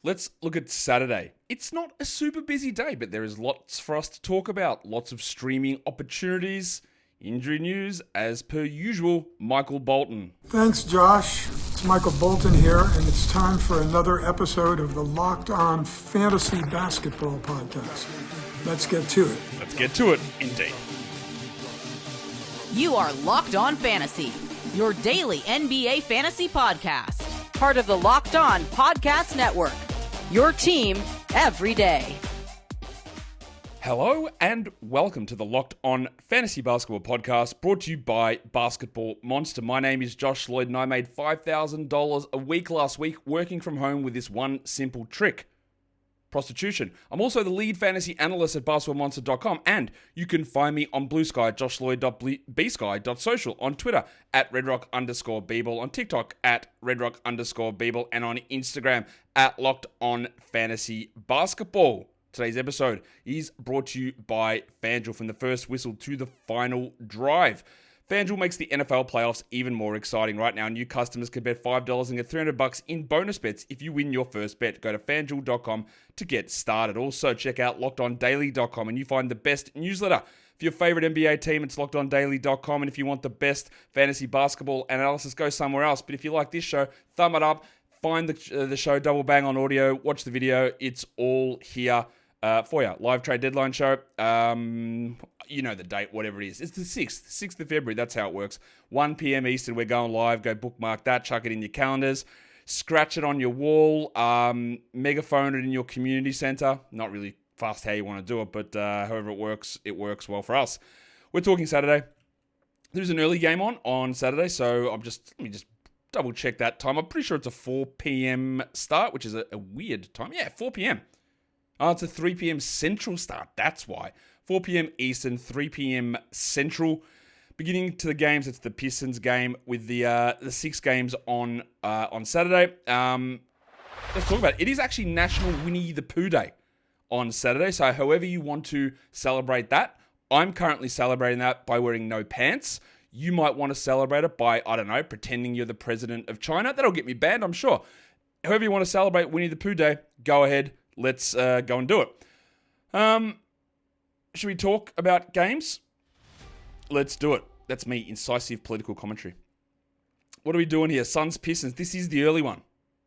let's look at Saturday. It's not a super busy day, but there is lots for us to talk about. Lots of streaming opportunities, injury news, as per usual, Michael Bolton. Thanks, Josh. It's Michael Bolton here, and it's time for another episode of the Locked On Fantasy Basketball Podcast. Let's get to it. Let's get to it, indeed. You are Locked On Fantasy, your daily NBA fantasy podcast. Part of the Locked On Podcast Network, your team every day. Hello and welcome to the Locked On Fantasy Basketball Podcast, brought to you by Basketball Monster. My name is Josh Lloyd and I made $5,000 a week last week working from home with this one simple trick: prostitution. I'm also the lead fantasy analyst at basketballmonster.com, and you can find me on Blue Sky at joshloyd.bsky.social, on Twitter at redrock_bball, on TikTok at redrock_bball, and on Instagram at Locked On Fantasy Basketball. Today's episode is brought to you by FanDuel. From the first whistle to the final drive, FanDuel makes the NFL playoffs even more exciting. Right now, new customers can bet $5 and get $300 in bonus bets if you win your first bet. Go to FanDuel.com to get started. Also, check out LockedOnDaily.com and you find the best newsletter for your favorite NBA team. It's LockedOnDaily.com, and if you want the best fantasy basketball analysis, go somewhere else. But if you like this show, thumb it up. Find the show, double bang on audio, watch the video. It's all here for you. Live trade deadline show. You know the date, whatever it is. It's the 6th of February. That's how it works. 1 p.m. Eastern, we're going live. Go bookmark that, chuck it in your calendars, scratch it on your wall, megaphone it in your community center. Not really fast how you want to do it, but however it works well for us. We're talking Saturday. There's an early game on Saturday, so let me just double check that time. I'm pretty sure it's a 4 p.m. start, which is a weird time. Yeah, 4 p.m. Oh, it's a 3 p.m. Central start. That's why. 4 p.m. Eastern, 3 p.m. Central. Beginning to the games, it's the Pistons game with the 6 games on Saturday. Let's talk about it. It is actually National Winnie the Pooh Day on Saturday. So however you want to celebrate that, I'm currently celebrating that by wearing no pants. You might want to celebrate it by, I don't know, pretending you're the president of China. That'll get me banned, I'm sure. However you want to celebrate Winnie the Pooh Day, go ahead. Let's go and do it. Should we talk about games? Let's do it. That's me, incisive political commentary. What are we doing here? Suns, Pistons. This is the early one.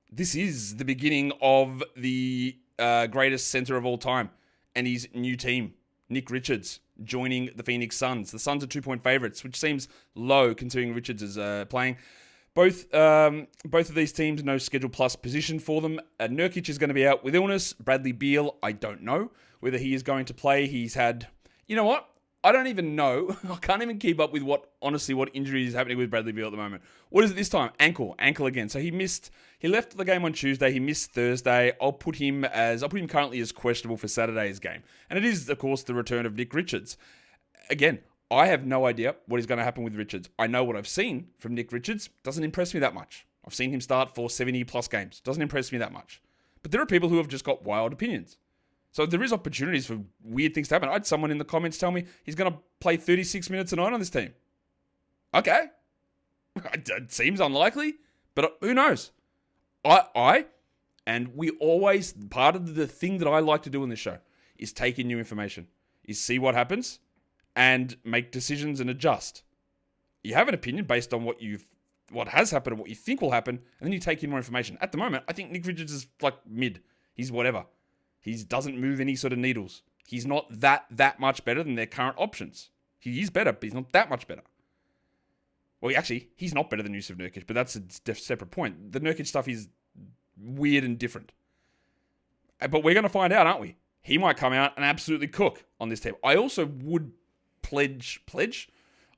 This is the beginning of the greatest center of all time and his new team, Nick Richards, joining the Phoenix Suns. The Suns are 2-point favorites, which seems low considering Richards is playing. Both of these teams, no schedule plus position for them. Nurkic is going to be out with illness. Bradley Beal, I don't know whether he is going to play. He's had, you know what? I don't even know. I can't even keep up with what injury is happening with Bradley Beal at the moment. What is it this time? Ankle again. So he left the game on Tuesday. He missed Thursday. I'll put him currently as questionable for Saturday's game. And it is, of course, the return of Nick Richards. Again, I have no idea what is going to happen with Richards. I know what I've seen from Nick Richards. Doesn't impress me that much. I've seen him start for 70-plus games. Doesn't impress me that much. But there are people who have just got wild opinions. So there is opportunities for weird things to happen. I had someone in the comments tell me he's going to play 36 minutes a night on this team. Okay. It seems unlikely, but who knows? And we always, part of the thing that I like to do in this show is take in new information, is see what happens and make decisions and adjust. You have an opinion based on what has happened and what you think will happen, and then you take in more information. At the moment, I think Nick Richards is like mid. He's whatever. He doesn't move any sort of needles. He's not that much better than their current options. He is better, but he's not that much better. Well, actually, he's not better than Yusuf Nurkic, but that's a separate point. The Nurkic stuff is weird and different. But we're going to find out, aren't we? He might come out and absolutely cook on this team. I also would pledge?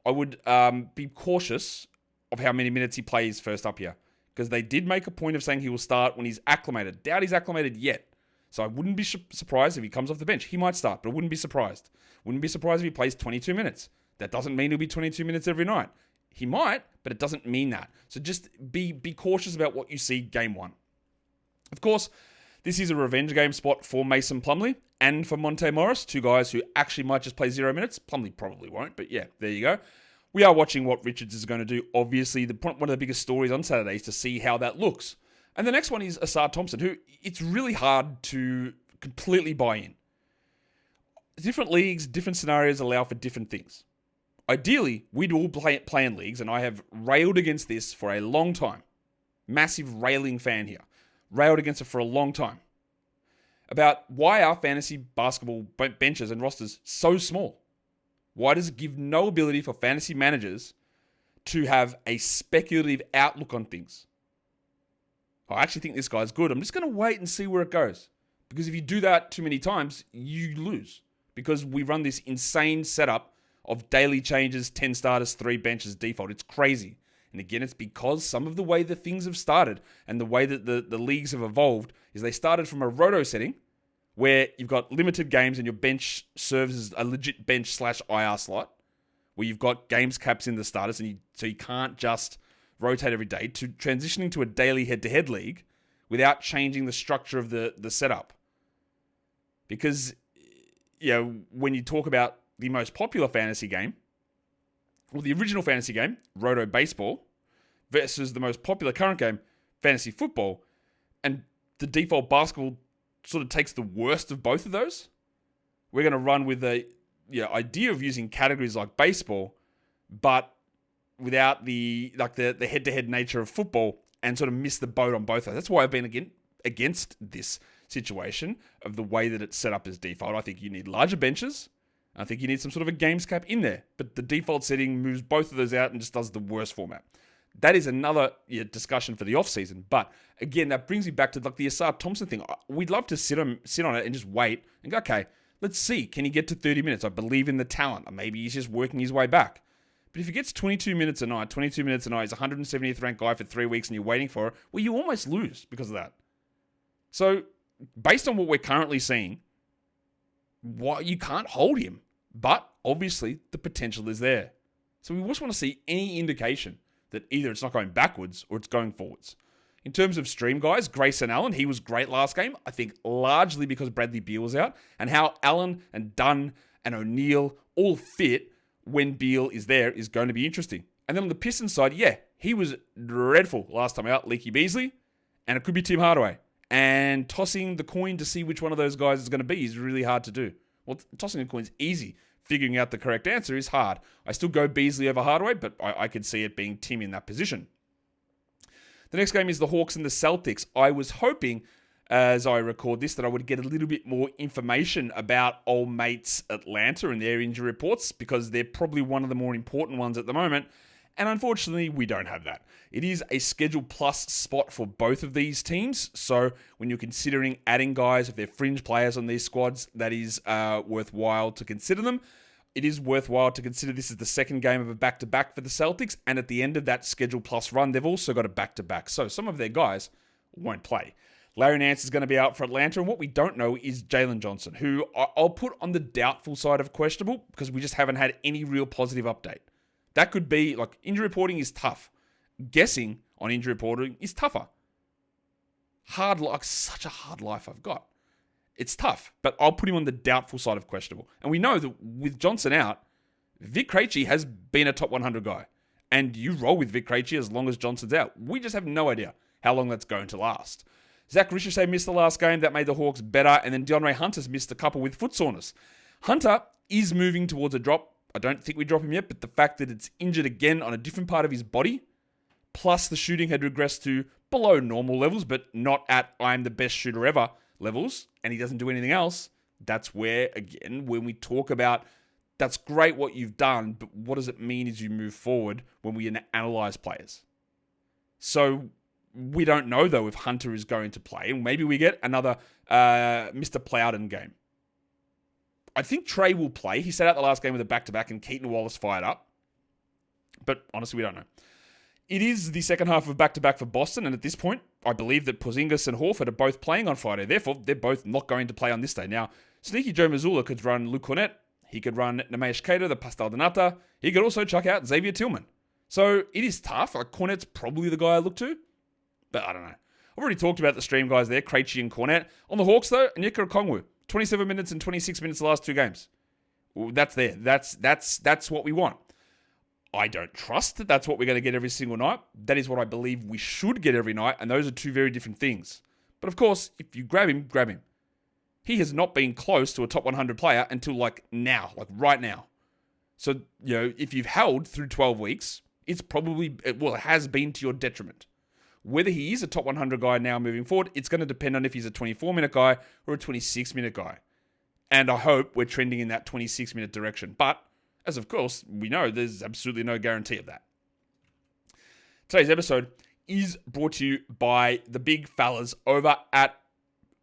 I would be cautious of how many minutes he plays first up here, because they did make a point of saying he will start when he's acclimated. Doubt he's acclimated yet. So I wouldn't be surprised if he comes off the bench. He might start, but I wouldn't be surprised. Wouldn't be surprised if he plays 22 minutes. That doesn't mean he'll be 22 minutes every night. He might, but it doesn't mean that. So just be cautious about what you see game one. Of course, this is a revenge game spot for Mason Plumlee and for Monte Morris, two guys who actually might just play 0 minutes. Plumlee probably won't, but yeah, there you go. We are watching what Richards is going to do. Obviously, one of the biggest stories on Saturday is to see how that looks. And the next one is Ausar Thompson, who it's really hard to completely buy in. Different leagues, different scenarios allow for different things. Ideally, we'd all play in leagues, and I have railed against this for a long time. Massive railing fan here. Railed against it for a long time. About why are fantasy basketball benches and rosters so small? Why does it give no ability for fantasy managers to have a speculative outlook on things? I actually think this guy's good. I'm just going to wait and see where it goes. Because if you do that too many times, you lose. Because we run this insane setup of daily changes, 10 starters, 3 benches default. It's crazy. And again, it's because some of the way that things have started and the way that the leagues have evolved is they started from a roto setting where you've got limited games and your bench serves as a legit bench / IR slot, where you've got games caps in the starters, and so you can't just rotate every day, to transitioning to a daily head-to-head league without changing the structure of the setup. Because, when you talk about the most popular fantasy game, or the original fantasy game, Roto Baseball, versus the most popular current game, Fantasy Football, and the default basketball sort of takes the worst of both of those, we're going to run with the idea of using categories like baseball, but without the head-to-head nature of football, and sort of miss the boat on both of those. That's why I've been against this situation of the way that it's set up as default. I think you need larger benches. I think you need some sort of a games cap in there. But the default setting moves both of those out and just does the worst format. That is another discussion for the off-season. But again, that brings me back to the Ausar Thompson thing. We'd love to sit on it and just wait and go, okay, let's see. Can he get to 30 minutes? I believe in the talent. Maybe he's just working his way back. But if he gets 22 minutes a night, he's a 170th ranked guy for 3 weeks and you're waiting for it, well, you almost lose because of that. So, based on what we're currently seeing, you can't hold him. But, obviously, the potential is there. So we just want to see any indication that either it's not going backwards or it's going forwards. In terms of stream guys, Grayson Allen, he was great last game. I think largely because Bradley Beal was out. And how Allen and Dunn and O'Neal all fit when Beal is there is going to be interesting. And then on the Pistons side, he was dreadful last time out. Leaky Beasley, and it could be Tim Hardaway. And tossing the coin to see which one of those guys is going to be is really hard to do. Well, tossing a coin is easy. Figuring out the correct answer is hard. I still go Beasley over Hardaway, but I could see it being Tim in that position. The next game is the Hawks and the Celtics. I was hoping, as I record this, that I would get a little bit more information about old mates Atlanta and their injury reports, because they're probably one of the more important ones at the moment. And unfortunately, we don't have that. It is a Schedule Plus spot for both of these teams. So when you're considering adding guys, if they're fringe players on these squads, that is worthwhile to consider them. It is worthwhile to consider this is the second game of a back-to-back for the Celtics. And at the end of that Schedule Plus run, they've also got a back-to-back. So some of their guys won't play. Larry Nance is going to be out for Atlanta. And what we don't know is Jalen Johnson, who I'll put on the doubtful side of questionable because we just haven't had any real positive update. That could be, injury reporting is tough. Guessing on injury reporting is tougher. Such a hard life I've got. It's tough, but I'll put him on the doubtful side of questionable. And we know that with Johnson out, Vic Krejci has been a top 100 guy. And you roll with Vic Krejci as long as Johnson's out. We just have no idea how long that's going to last. Zach Ricochet missed the last game. That made the Hawks better. And then DeAndre Hunter's missed a couple with foot soreness. Hunter is moving towards a drop. I don't think we drop him yet, but the fact that it's injured again on a different part of his body, plus the shooting had regressed to below normal levels, but not at I'm the best shooter ever levels, and he doesn't do anything else, that's where, again, when we talk about that's great what you've done, but what does it mean as you move forward when we analyze players? So we don't know, though, if Hunter is going to play, and maybe we get another Mr. Plowden game. I think Trey will play. He sat out the last game with a back-to-back and Keaton Wallace fired up. But honestly, we don't know. It is the second half of back-to-back for Boston, and at this point, I believe that Porzingis and Horford are both playing on Friday. Therefore, they're both not going to play on this day. Now, Sneaky Joe Mazzulla could run Luke Cornett. He could run Nemesh Cater, the Pastel Donata. He could also chuck out Xavier Tillman. So it is tough. Cornett's probably the guy I look to. But I don't know. I've already talked about the stream guys there, Krejci and Cornett. On the Hawks, though, Onyeka Okongwu. 27 minutes and 26 minutes the last 2 games. Well, that's there. That's what we want. I don't trust that that's what we're going to get every single night. That is what I believe we should get every night, and those are two very different things. But of course, if you grab him, grab him. He has not been close to a top 100 player until now, right now. So, if you've held through 12 weeks, it has been to your detriment. Whether he is a top 100 guy now moving forward, it's going to depend on if he's a 24-minute guy or a 26-minute guy. And I hope we're trending in that 26-minute direction. But, as of course, we know there's absolutely no guarantee of that. Today's episode is brought to you by the big fellas over at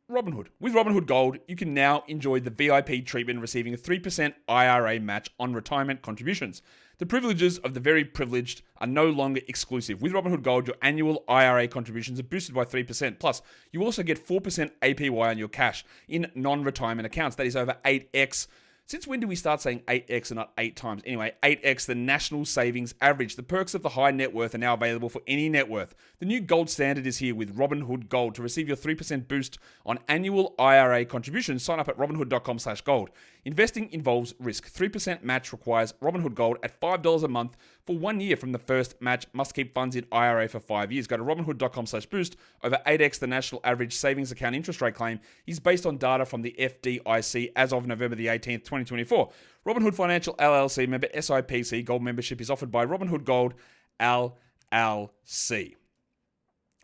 Robinhood. With Robinhood Gold, you can now enjoy the VIP treatment, receiving a 3% IRA match on retirement contributions. The privileges of the very privileged are no longer exclusive. With Robinhood Gold, your annual IRA contributions are boosted by 3%. Plus, you also get 4% APY on your cash in non-retirement accounts. That is over 8x. Since when do we start saying 8x and not 8 times? Anyway, 8x, the national savings average. The perks of the high net worth are now available for any net worth. The new gold standard is here with Robinhood Gold. To receive your 3% boost on annual IRA contributions, sign up at robinhood.com/gold. Investing involves risk. 3% match requires Robinhood Gold at $5 a month for 1 year from the first match. Must keep funds in IRA for 5 years. Go to robinhood.com/boost. Over 8x, the national average savings account interest rate claim is based on data from the FDIC as of November the 18th, 2024. Robinhood Financial LLC member SIPC. Gold membership is offered by Robinhood Gold LLC.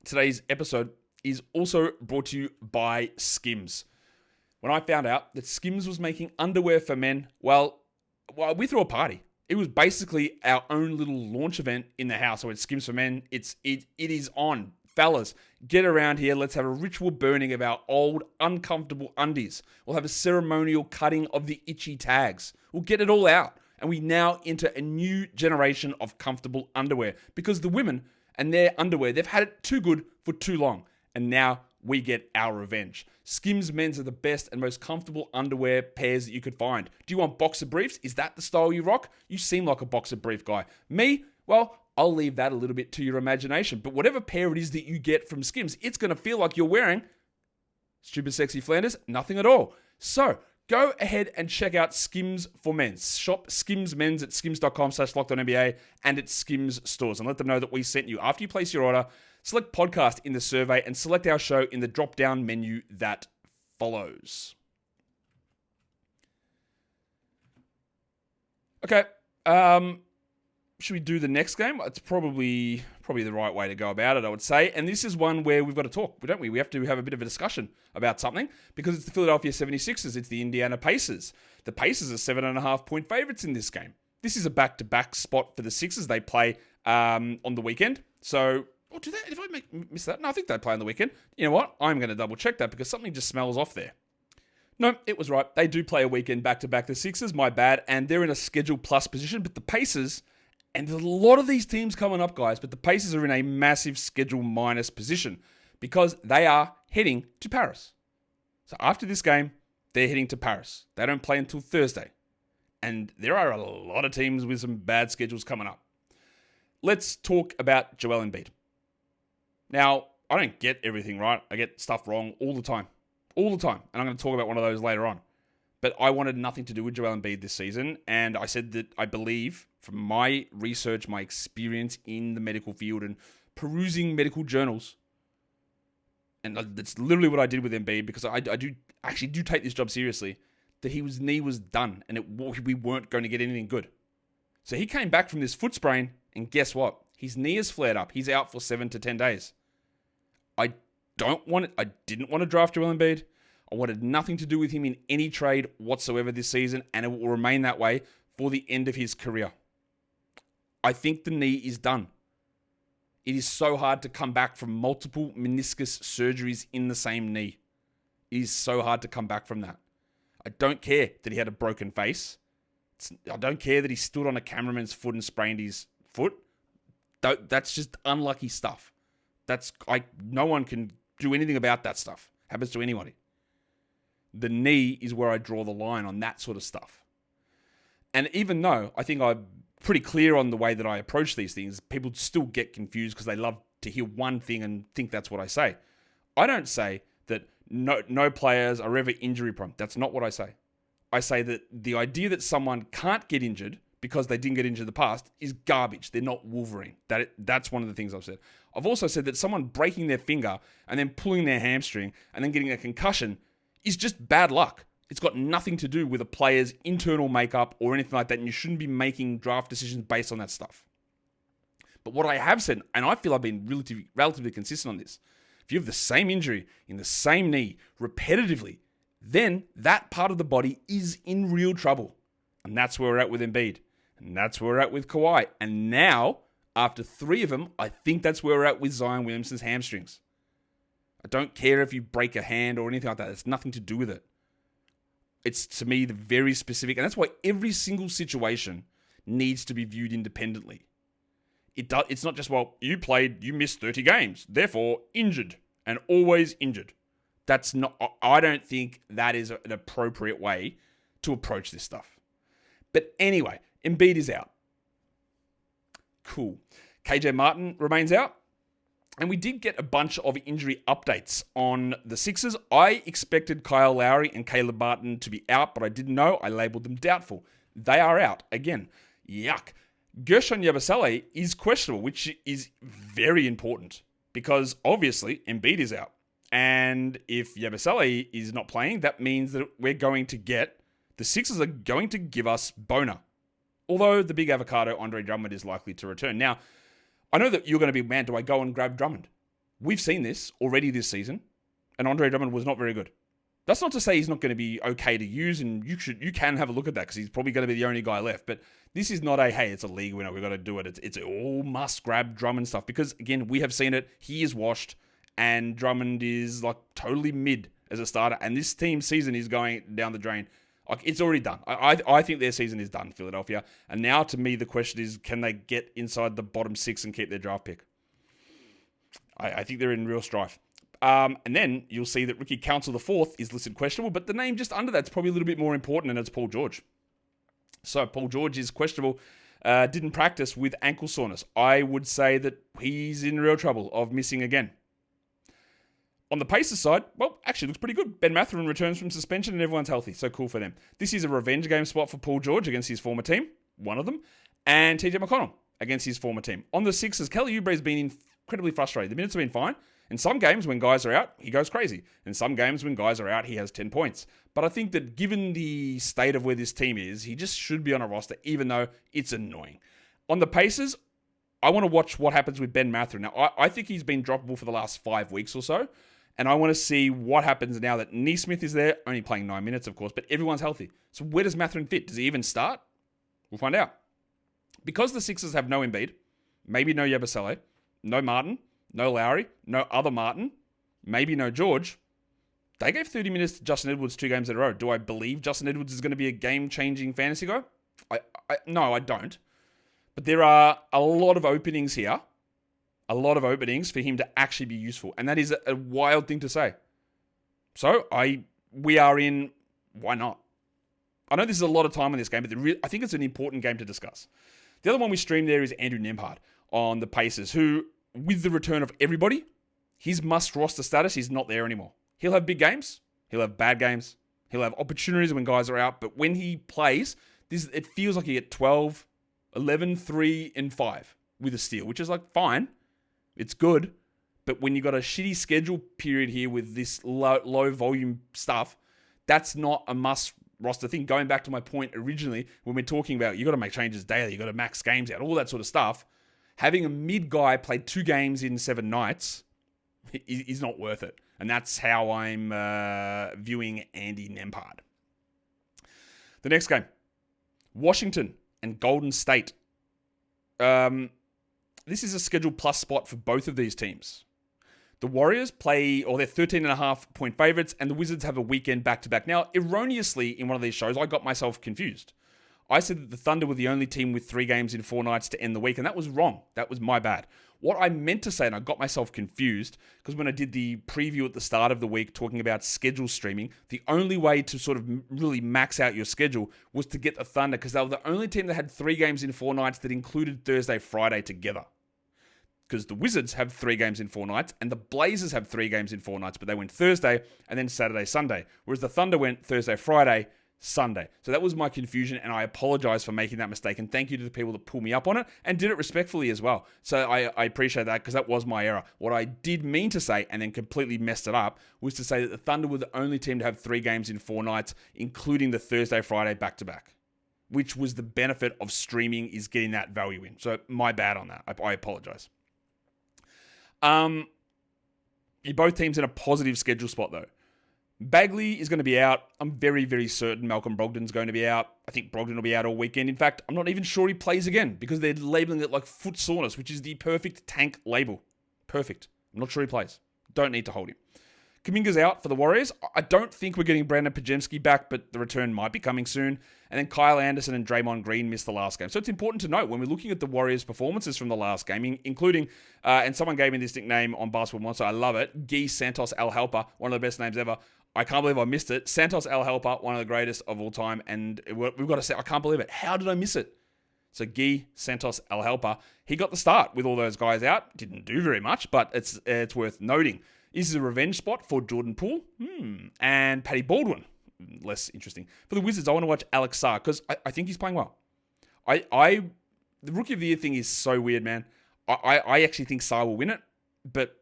Today's episode is also brought to you by Skims. When I found out that Skims was making underwear for men, well, we threw a party. It was basically our own little launch event in the house. So it's Skims for Men. It is on. Fellas, get around here. Let's have a ritual burning of our old, uncomfortable undies. We'll have a ceremonial cutting of the itchy tags. We'll get it all out. And we now enter a new generation of comfortable underwear. Because the women and their underwear, they've had it too good for too long. And now we get our revenge. Skims Men's are the best and most comfortable underwear pairs that you could find. Do you want boxer briefs? Is that the style you rock? You seem like a boxer brief guy. Me? Well, I'll leave that a little bit to your imagination. But whatever pair it is that you get from Skims, it's going to feel like you're wearing stupid sexy Flanders, nothing at all. So go ahead and check out Skims for Men. Shop Skims Men's at skims.com/lockedonnba and at Skims stores, and let them know that we sent you. After you place your order, select podcast in the survey and select our show in the drop-down menu that follows. Okay, should we do the next game? It's probably the right way to go about it, I would say. And this is one where we've got to talk, don't we? We have to have a bit of a discussion about something because it's the Philadelphia 76ers. It's the Indiana Pacers. The Pacers are 7.5-point favorites in this game. This is a back-to-back spot for the Sixers. They play on the weekend. So, do they? If I miss that? No, I think they play on the weekend. You know what? I'm going to double-check that because something just smells off there. No, it was right. They do play a weekend back-to-back, the Sixers. My bad. And they're in a Schedule Plus position. But the Pacers... And there's a lot of these teams coming up, guys, but the Pacers are in a massive Schedule minus position because they are heading to Paris. So after this game, they're heading to Paris. They don't play until Thursday. And there are a lot of teams with some bad schedules coming up. Let's talk about Joel Embiid. Now, I don't get everything right. I get stuff wrong all the time. All the time. And I'm going to talk about one of those later on. But I wanted nothing to do with Joel Embiid this season. And I said that I believe, from my research, my experience in the medical field and perusing medical journals, and that's literally what I did with Embiid because I do take this job seriously, that his knee was done and we weren't going to get anything good. So he came back from this foot sprain, and guess what? His knee has flared up. He's out for 7 to 10 days. I didn't want to draft Joel Embiid. I wanted nothing to do with him in any trade whatsoever this season, and it will remain that way for the end of his career. I think the knee is done. It is so hard to come back from multiple meniscus surgeries in the same knee. It is so hard to come back from that. I don't care that he had a broken face. I don't care that he stood on a cameraman's foot and sprained his foot. That's just unlucky stuff. No one can do anything about that stuff. Happens to anybody. The knee is where I draw the line on that sort of stuff. And even though I think I'm pretty clear on the way that I approach these things, people still get confused because they love to hear one thing and think that's what I say. I don't say that no players are ever injury prone. That's not what I say. I say that the idea that someone can't get injured because they didn't get injured in the past is garbage. They're not Wolverine. That's one of the things I've said. I've also said that someone breaking their finger and then pulling their hamstring and then getting a concussion is just bad luck. It's got nothing to do with a player's internal makeup or anything like that, and you shouldn't be making draft decisions based on that stuff. But what I have said, and I feel I've been relatively consistent on this, if you have the same injury in the same knee repetitively, then that part of the body is in real trouble. And that's where we're at with Embiid. And that's where we're at with Kawhi. And now, after 3 of them, I think that's where we're at with Zion Williamson's hamstrings. I don't care if you break a hand or anything like that. It's nothing to do with it. It's, to me, the very specific. And that's why every single situation needs to be viewed independently. It's not just, well, you missed 30 games, therefore injured and always injured. That's not, I don't think that is an appropriate way to approach this stuff. But anyway, Embiid is out. Cool. KJ Martin remains out. And we did get a bunch of injury updates on the Sixers. I expected Kyle Lowry and Caleb Martin to be out, but I didn't know. I labeled them doubtful. They are out. Again, yuck. Gershon Yabusele is questionable, which is very important because obviously Embiid is out. And if Yabusele is not playing, that means that the Sixers are going to give us Boner. Although the big avocado, Andre Drummond, is likely to return. Now, I know that you're going to be, man, do I go and grab Drummond? We've seen this already this season, and Andre Drummond was not very good. That's not to say he's not going to be okay to use, and you can have a look at that because he's probably going to be the only guy left. But this is not it's a league winner, we've got to do it. It's all must-grab Drummond stuff because, again, we have seen it. He is washed, and Drummond is like totally mid as a starter, and this team's season is going down the drain. Like, it's already done. I think their season is done, Philadelphia. And now, to me, the question is, can they get inside the bottom 6 and keep their draft pick? I think they're in real strife. And then you'll see that Ricky Council IV is listed questionable, but the name just under that's probably a little bit more important, and it's Paul George. So Paul George is questionable. Didn't practice with ankle soreness. I would say that he's in real trouble of missing again. On the Pacers side, well, actually looks pretty good. Ben Mathurin returns from suspension and everyone's healthy, so cool for them. This is a revenge game spot for Paul George against his former team, one of them, and TJ McConnell against his former team. On the Sixers, Kelly Oubre's been incredibly frustrated. The minutes have been fine. In some games, when guys are out, he goes crazy. In some games, when guys are out, he has 10 points. But I think that given the state of where this team is, he just should be on a roster, even though it's annoying. On the Pacers, I want to watch what happens with Ben Mathurin. Now, I think he's been droppable for the last 5 weeks or so. And I want to see what happens now that Nesmith is there, only playing 9 minutes, of course, but everyone's healthy. So where does Mathurin fit? Does he even start? We'll find out. Because the Sixers have no Embiid, maybe no Yabusele, no Martin, no Lowry, no other Martin, maybe no George, they gave 30 minutes to Justin Edwards 2 games in a row. Do I believe Justin Edwards is going to be a game-changing fantasy guy? No, I don't. But there are a lot of openings here. A lot of openings for him to actually be useful. And that is a wild thing to say. So, we are in, why not? I know this is a lot of time on this game, but I think it's an important game to discuss. The other one we streamed there is Andrew Nembhard on the Pacers, who, with the return of everybody, his must-roster status is not there anymore. He'll have big games. He'll have bad games. He'll have opportunities when guys are out. But when he plays, it feels like he get 12, 11, 3, and 5 with a steal, which is like fine. It's good, but when you got a shitty schedule period here with this low volume stuff, that's not a must roster thing. Going back to my point originally, when we're talking about you got to make changes daily, you got to max games out, all that sort of stuff. Having a mid guy play 2 games in 7 nights is not worth it, and that's how I'm viewing Andy Nembhard. The next game, Washington and Golden State. This is a scheduled plus spot for both of these teams. The Warriors they're 13.5 point favorites, and the Wizards have a weekend back-to-back. Now, erroneously, in one of these shows, I got myself confused. I said that the Thunder were the only team with 3 games in 4 nights to end the week, and that was wrong. That was my bad. What I meant to say, and I got myself confused, because when I did the preview at the start of the week talking about schedule streaming, the only way to sort of really max out your schedule was to get the Thunder, because they were the only team that had 3 games in 4 nights that included Thursday, Friday together. Because the Wizards have 3 games in 4 nights, and the Blazers have 3 games in 4 nights, but they went Thursday, and then Saturday, Sunday. Whereas the Thunder went Thursday, Friday, Sunday. So that was my confusion, and I apologize for making that mistake. And thank you to the people that pulled me up on it and did it respectfully as well. So I appreciate that, because that was my error. What I did mean to say, and then completely messed it up, was to say that the Thunder were the only team to have 3 games in 4 nights, including the Thursday-Friday back-to-back, which was the benefit of streaming, is getting that value in. So my bad on that. I apologize. Both teams in a positive schedule spot, though. Bagley is going to be out. I'm very, very certain Malcolm Brogdon's going to be out. I think Brogdon will be out all weekend. In fact, I'm not even sure he plays again, because they're labeling it like foot soreness, which is the perfect tank label. Perfect. I'm not sure he plays. Don't need to hold him. Kuminga's out for the Warriors. I don't think we're getting Brandon Podziemski back, but the return might be coming soon. And then Kyle Anderson and Draymond Green missed the last game. So it's important to note when we're looking at the Warriors' performances from the last game, including, and someone gave me this nickname on Basketball Monster, I love it, Guy Santos Al-Helper, one of the best names ever. I can't believe I missed it. Santos Al-Helper, one of the greatest of all time. And we've got to say, I can't believe it. How did I miss it? So Guy Santos Al-Helper, he got the start with all those guys out. Didn't do very much, but it's worth noting. This is a revenge spot for Jordan Poole and Paddy Baldwin. Less interesting. For the Wizards, I want to watch Alex Sarr, because I think he's playing well. The Rookie of the Year thing is so weird, man. I actually think Sarr will win it, but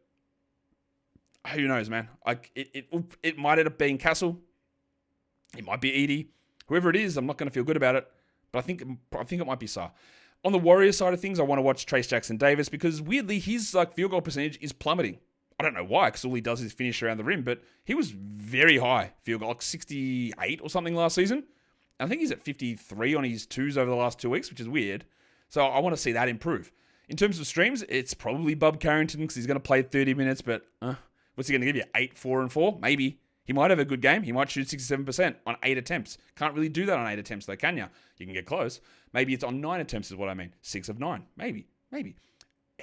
who knows, man? It might end up being Castle. It might be Edie. Whoever it is, I'm not going to feel good about it. But I think it might be Sarr. On the Warriors side of things, I want to watch Trace Jackson-Davis, because weirdly his field goal percentage is plummeting. I don't know why, because all he does is finish around the rim, but he was very high field goal, like 68 or something last season. And I think he's at 53 on his twos over the last 2 weeks, which is weird. So I want to see that improve. In terms of streams, it's probably Bub Carrington, because he's going to play 30 minutes, but what's he going to give you? 8, 4, and 4? Maybe. He might have a good game. He might shoot 67% on 8 attempts. Can't really do that on 8 attempts, though, can you? You can get close. Maybe it's on 9 attempts is what I mean. 6 of 9. Maybe.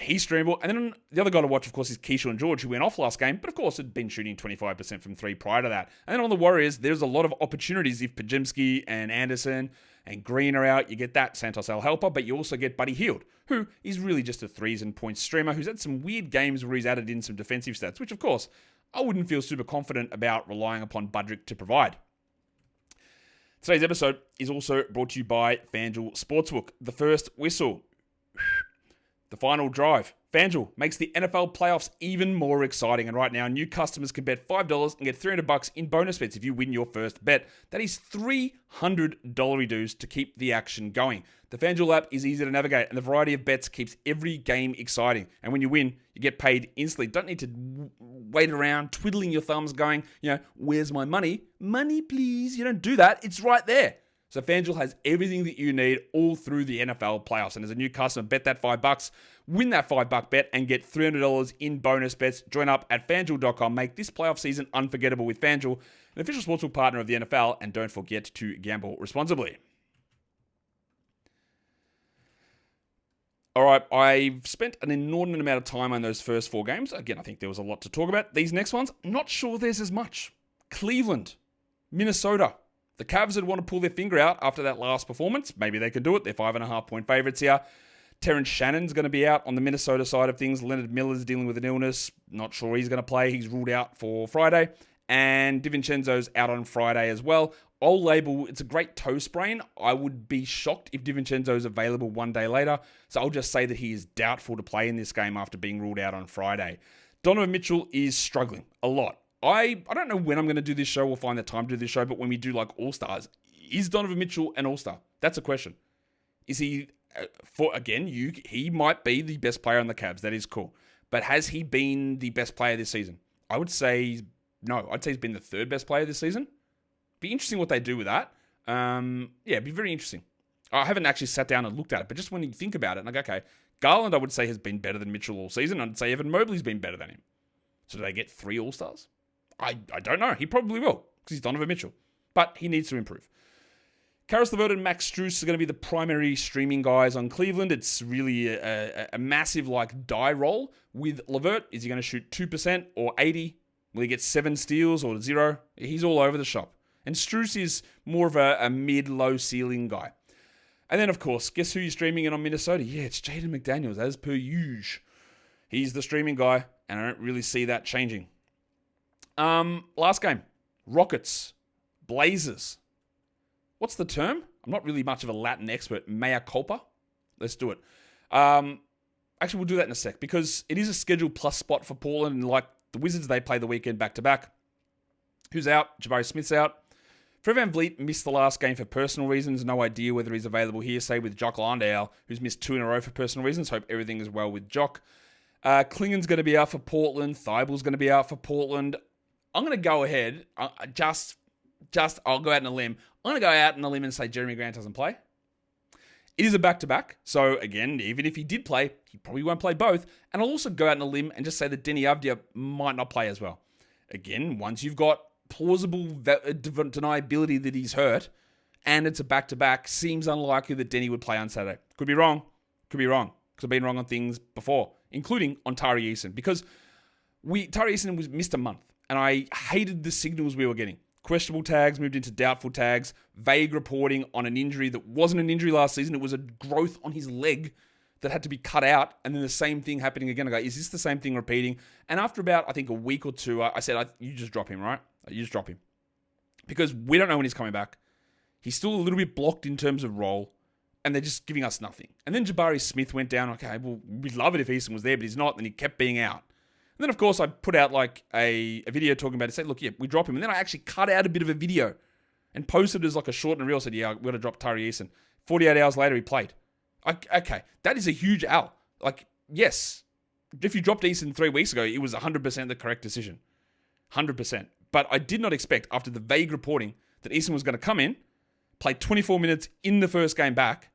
He's streamable. And then the other guy to watch, of course, is Keyshawn George, who went off last game, but of course had been shooting 25% from 3 prior to that. And then on the Warriors, there's a lot of opportunities if Podziemski and Anderson and Green are out. You get that Santos Al-Helper, but you also get Buddy Hield, who is really just a threes and points streamer, who's had some weird games where he's added in some defensive stats, which, of course, I wouldn't feel super confident about relying upon Budrick to provide. Today's episode is also brought to you by FanDuel Sportsbook. The first whistle. The final drive. FanDuel makes the NFL playoffs even more exciting. And right now, new customers can bet $5 and get $300 in bonus bets if you win your first bet. That is $300 dues to keep the action going. The FanDuel app is easy to navigate, and the variety of bets keeps every game exciting. And when you win, you get paid instantly. Don't need to wait around twiddling your thumbs going, where's my money? Money, please. You don't do that. It's right there. So FanDuel has everything that you need all through the NFL playoffs. And as a new customer, bet that $5, win that $5 bet, and get $300 in bonus bets. Join up at FanDuel.com. Make this playoff season unforgettable with FanDuel, an official sportsbook partner of the NFL. And don't forget to gamble responsibly. All right, I've spent an inordinate amount of time on those first 4 games. Again, I think there was a lot to talk about. These next ones, not sure there's as much. Cleveland, Minnesota. The Cavs would want to pull their finger out after that last performance. Maybe they can do it. They're 5.5-point favorites here. Terrence Shannon's going to be out on the Minnesota side of things. Leonard Miller's dealing with an illness. Not sure he's going to play. He's ruled out for Friday. And DiVincenzo's out on Friday as well. I'll label, it's a great toe sprain. I would be shocked if DiVincenzo's available one day later. So I'll just say that he is doubtful to play in this game after being ruled out on Friday. Donovan Mitchell is struggling a lot. I don't know when I'm going to do this show or find the time to do this show, but when we do like All-Stars, is Donovan Mitchell an All-Star? That's a question. Is he, he might be the best player on the Cavs. That is cool. But has he been the best player this season? I would say no. I'd say he's been the 3rd best player this season. Be interesting what they do with that. It'd be very interesting. I haven't actually sat down and looked at it, but just when you think about it, like, okay, Garland, I would say, has been better than Mitchell all season. I'd say Evan Mobley's been better than him. So do they get 3 All-Stars? I don't know. He probably will, because he's Donovan Mitchell. But he needs to improve. Karis LeVert and Max Strus are going to be the primary streaming guys on Cleveland. It's really a massive die roll with LeVert. Is he going to shoot 2% or 80? Will he get 7 steals or 0? He's all over the shop. And Strus is more of a mid-low ceiling guy. And then, of course, guess who you're streaming in on Minnesota? Yeah, it's Jaden McDaniels, as per usual. He's the streaming guy, and I don't really see that changing. Last game, Rockets, Blazers. what's the term? I'm not really much of a Latin expert. Mea culpa. Let's do it. Actually, we'll do that in a sec because it is a schedule plus spot for Portland. And like the Wizards, they play the weekend back-to-back. Who's out? Jabari Smith's out. Fred VanVleet missed the last game for personal reasons. No idea whether he's available here. Say with Jock Landale, who's missed 2 in a row for personal reasons. Hope everything is well with Jock. Klingon's going to be out for Portland. Thibel's going to be out for Portland. I'm going to go ahead. I'll go out on a limb. I'm going to go out on a limb and say Jeremy Grant doesn't play. It is a back-to-back. So, again, even if he did play, he probably won't play both. And I'll also go out on a limb and just say that Denny Avdia might not play as well. Again, once you've got plausible deniability that he's hurt and it's a back-to-back, seems unlikely that Denny would play on Saturday. Could be wrong. Because I've been wrong on things before, including on Tari Eason. Because Tari Eason was missed a month, and I hated the signals we were getting. Questionable tags moved into doubtful tags, vague reporting on an injury that wasn't an injury last season. It was a growth on his leg that had to be cut out, and then the same thing happening again. I go, is this the same thing repeating? And after about, I think, a week or two, I said, you just drop him, right? You just drop him. Because we don't know when he's coming back. He's still a little bit blocked in terms of role, and they're just giving us nothing. And then Jabari Smith went down. Okay, well, we'd love it if Eason was there, but he's not, and he kept being out. And then, of course, I put out like a video talking about it. Said, look, yeah, we drop him. And then I actually cut out a bit of a video and posted it as like a short and reel. Said, yeah, we're going to drop Tari Eason. 48 hours later, he played. Okay, that is a huge L. Like, yes, if you dropped Eason 3 weeks ago, it was 100% the correct decision. 100%. But I did not expect, after the vague reporting, that Eason was going to come in, play 24 minutes in the first game back,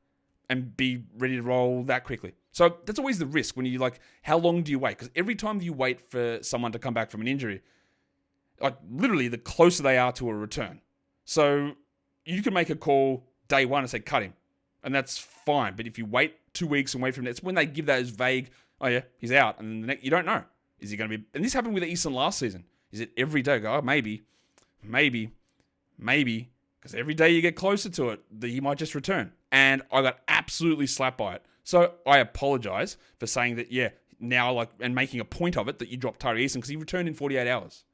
and be ready to roll that quickly. So that's always the risk when you like, how long do you wait? Because every time you wait for someone to come back from an injury, like literally the closer they are to a return. So you can make a call day one and say, cut him. And that's fine. But if you wait 2 weeks and wait for him, it's when they give those vague, oh yeah, he's out. And then the next, you don't know. Is he going to be, and this happened with Eason last season. Is it every day? Go, oh, maybe. Because every day you get closer to it, he might just return. And I got absolutely slapped by it. So I apologize for saying that, yeah, now like, and making a point of it that you dropped Tari Eason because he returned in 48 hours.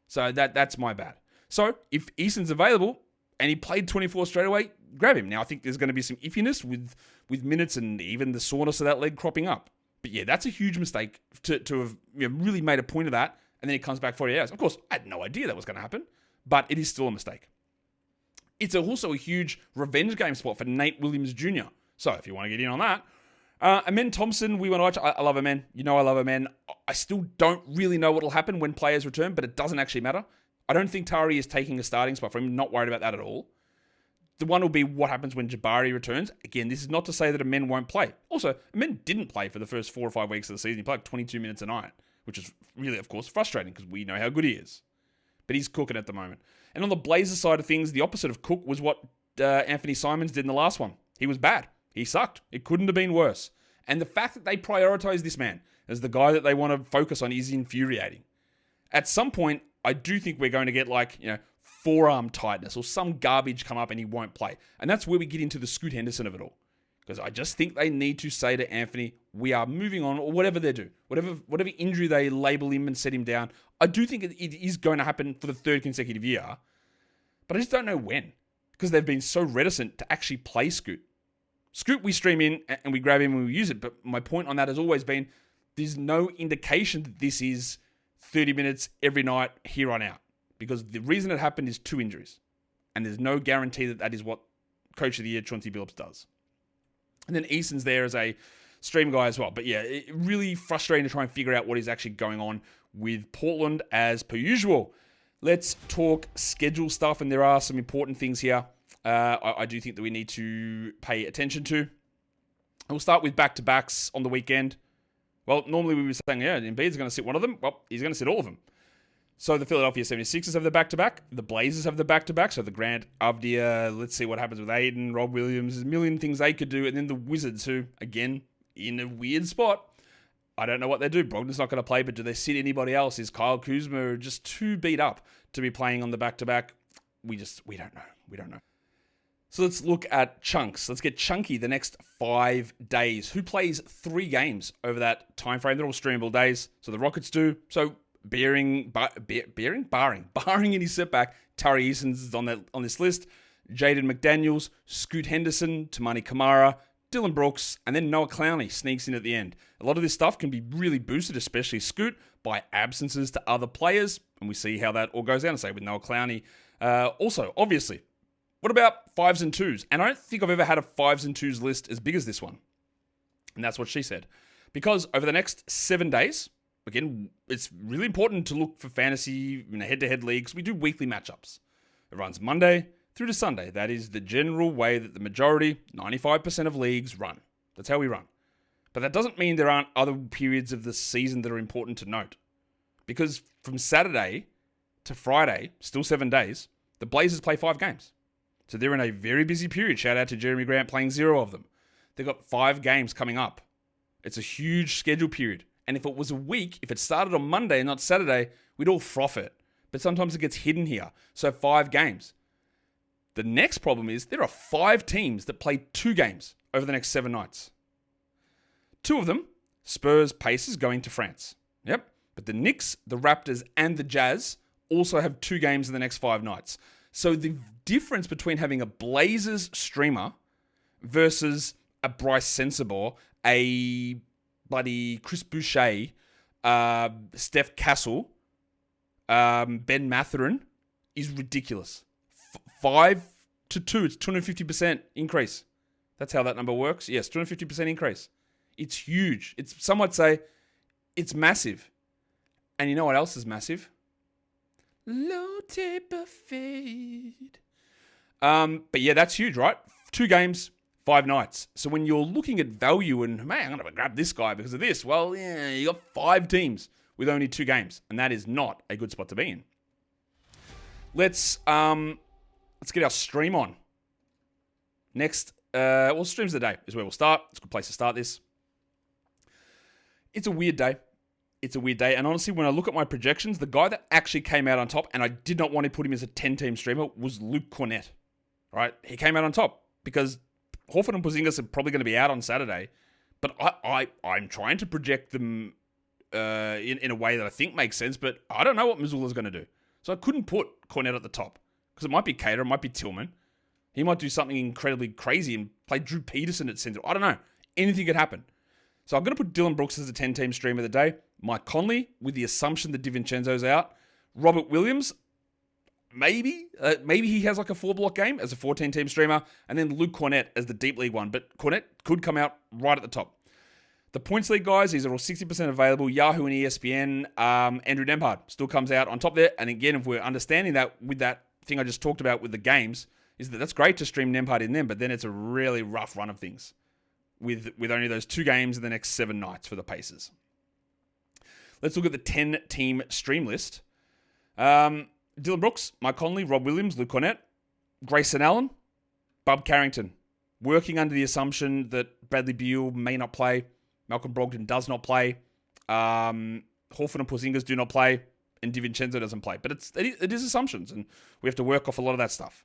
So that's my bad. So if Eason's available and he played 24 straight away, grab him. Now I think there's going to be some iffiness with minutes and even the soreness of that leg cropping up. But yeah, that's a huge mistake to have really made a point of that. And then he comes back 48 hours. Of course, I had no idea that was going to happen, but it is still a mistake. It's also a huge revenge game spot for Nate Williams Jr. So if you want to get in on that. Amen Thompson, we want to watch. I love Amen. You know I love Amen. I still don't really know what will happen when players return, but it doesn't actually matter. I don't think Tari is taking a starting spot for him. Not worried about that at all. The one will be what happens when Jabari returns. Again, this is not to say that Amen won't play. Also, Amen didn't play for the first 4 or 5 weeks of the season. He played 22 minutes a night, which is really, of course, frustrating because we know how good he is. But he's cooking at the moment. And on the Blazers side of things, the opposite of cook was what Anthony Simons did in the last one. He was bad. He sucked. It couldn't have been worse. And the fact that they prioritize this man as the guy that they want to focus on is infuriating. At some point, I do think we're going to get forearm tightness or some garbage come up and he won't play. And that's where we get into the Scoot Henderson of it all. Because I just think they need to say to Anthony, we are moving on, or whatever they do. Whatever injury they label him and set him down. I do think it is going to happen for the 3rd consecutive year. But I just don't know when. Because they've been so reticent to actually play Scoot. Scoot, we stream in and we grab him and we use it. But my point on that has always been, there's no indication that this is 30 minutes every night here on out. Because the reason it happened is 2 injuries. And there's no guarantee that is what Coach of the Year Chauncey Billups does. And then Eason's there as a stream guy as well. But yeah, really frustrating to try and figure out what is actually going on with Portland as per usual. Let's talk schedule stuff. And there are some important things here I do think that we need to pay attention to. We'll start with back-to-backs on the weekend. Well, normally we were saying, yeah, Embiid's going to sit one of them. Well, he's going to sit all of them. So the Philadelphia 76ers have the back-to-back. The Blazers have the back-to-back. So the Grant, Avdia, let's see what happens with Aiden, Rob Williams. There's a million things they could do. And then the Wizards, who, again, in a weird spot. I don't know what they do. Brogdon's not going to play, but do they sit anybody else? Is Kyle Kuzma just too beat up to be playing on the back-to-back? We don't know. We don't know. So let's look at chunks. Let's get chunky the next 5 days. Who plays 3 games over that time frame? They're all streamable days. So the Rockets do. So barring any setback, Tari Eason's on this list. Jaden McDaniels, Scoot Henderson, Tamani Kamara, Dylan Brooks, and then Noah Clowney sneaks in at the end. A lot of this stuff can be really boosted, especially Scoot, by absences to other players, and we see how that all goes down, say, with Noah Clowney. Also, obviously, what about 5s and 2s? And I don't think I've ever had a 5s and 2s list as big as this one. And that's what she said. Because over the next 7 days, again, it's really important to look for fantasy in head-to-head leagues. We do weekly matchups. It runs Monday through to Sunday. That is the general way that the majority, 95% of leagues run. That's how we run. But that doesn't mean there aren't other periods of the season that are important to note. Because from Saturday to Friday, still 7 days, the Blazers play 5 games. So they're in a very busy period. Shout out to Jeremy Grant playing 0 of them. They've got 5 games coming up. It's a huge schedule period. And if it was a week, if it started on Monday and not Saturday, we'd all froth it. But sometimes it gets hidden here. So 5 games. The next problem is there are 5 teams that play 2 games over the next 7 nights. 2 of them, Spurs, Pacers, going to France. Yep. But the Knicks, the Raptors, and the Jazz also have 2 games in the next 5 nights. So the difference between having a Blazers streamer versus a Bryce Sensabaugh, a bloody Chris Boucher, Steph Castle, Ben Mathurin is ridiculous. 5 to 2, it's 250% increase. That's how that number works. Yes, 250% increase. It's huge. Some might say it's massive. And you know what else is massive? Low taper fade. But yeah, that's huge, right? 2 games, 5 nights. So when you're looking at value and, man, I'm going to grab this guy because of this. Well, yeah, you got 5 teams with only 2 games. And that is not a good spot to be in. Let's get our stream on. Next, streams of the day is where we'll start. It's a good place to start this. It's a weird day. And honestly, when I look at my projections, the guy that actually came out on top, and I did not want to put him as a 10-team streamer, was Luke Cornett. Right? He came out on top because Horford and Porzingis are probably going to be out on Saturday. But I'm trying to project them in a way that I think makes sense, but I don't know what Missoula's going to do. So I couldn't put Cornett at the top because it might be Cater, it might be Tillman. He might do something incredibly crazy and play Drew Peterson at center. I don't know. Anything could happen. So I'm going to put Dylan Brooks as a 10-team stream of the day. Mike Conley, with the assumption that DiVincenzo's out. Robert Williams, maybe he has like a 4-block game as a 14-team streamer. And then Luke Cornett as the deep league one. But Cornett could come out right at the top. The points league guys, these are all 60% available. Yahoo and ESPN. Andrew Nembhard still comes out on top there. And again, if we're understanding that with that thing I just talked about with the games, is that's great to stream Nembhard in them, but then it's a really rough run of things with only those 2 games in the next 7 nights for the Pacers. Let's look at the 10-team stream list. Dylan Brooks, Mike Conley, Rob Williams, Luke Cornett, Grayson Allen, Bub Carrington. Working under the assumption that Bradley Beal may not play, Malcolm Brogdon does not play, Horford and Porzingis do not play, and DiVincenzo doesn't play. But it is assumptions, and we have to work off a lot of that stuff.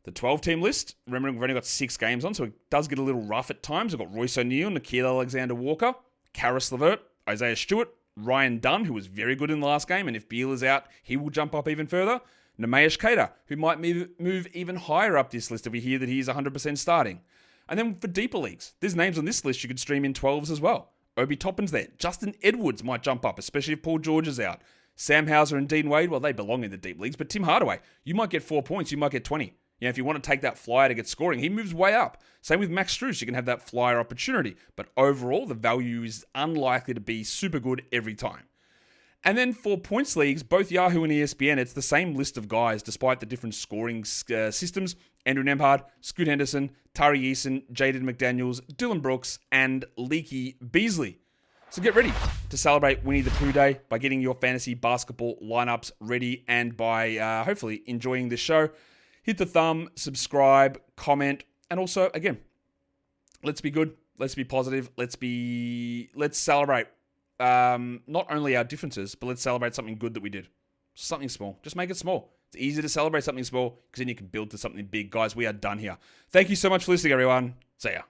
The 12-team list, remembering we've only got 6 games on, so it does get a little rough at times. We've got Royce O'Neal, Nickeil Alexander-Walker, Karis LeVert, Isaiah Stewart, Ryan Dunn, who was very good in the last game, and if Beal is out, he will jump up even further. Nemeash Cater, who might move even higher up this list if we hear that he's 100% starting. And then for deeper leagues, there's names on this list you could stream in 12s as well. Obi Toppin's there. Justin Edwards might jump up, especially if Paul George is out. Sam Hauser and Dean Wade, well, they belong in the deep leagues, but Tim Hardaway, you might get 4 points, you might get 20. If you want to take that flyer to get scoring, he moves way up. Same with Max Strus, you can have that flyer opportunity. But overall, the value is unlikely to be super good every time. And then for points leagues, both Yahoo and ESPN, it's the same list of guys despite the different scoring systems. Andrew Nembhard, Scoot Henderson, Tari Eason, Jaden McDaniels, Dylan Brooks, and Leaky Beasley. So get ready to celebrate Winnie the Pooh Day by getting your fantasy basketball lineups ready and by hopefully enjoying this show. Hit the thumb, subscribe, comment, and also, again, let's be good, let's be positive, let's celebrate not only our differences, but let's celebrate something good that we did. Something small. Just make it small. It's easy to celebrate something small because then you can build to something big. Guys, we are done here. Thank you so much for listening, everyone. See ya.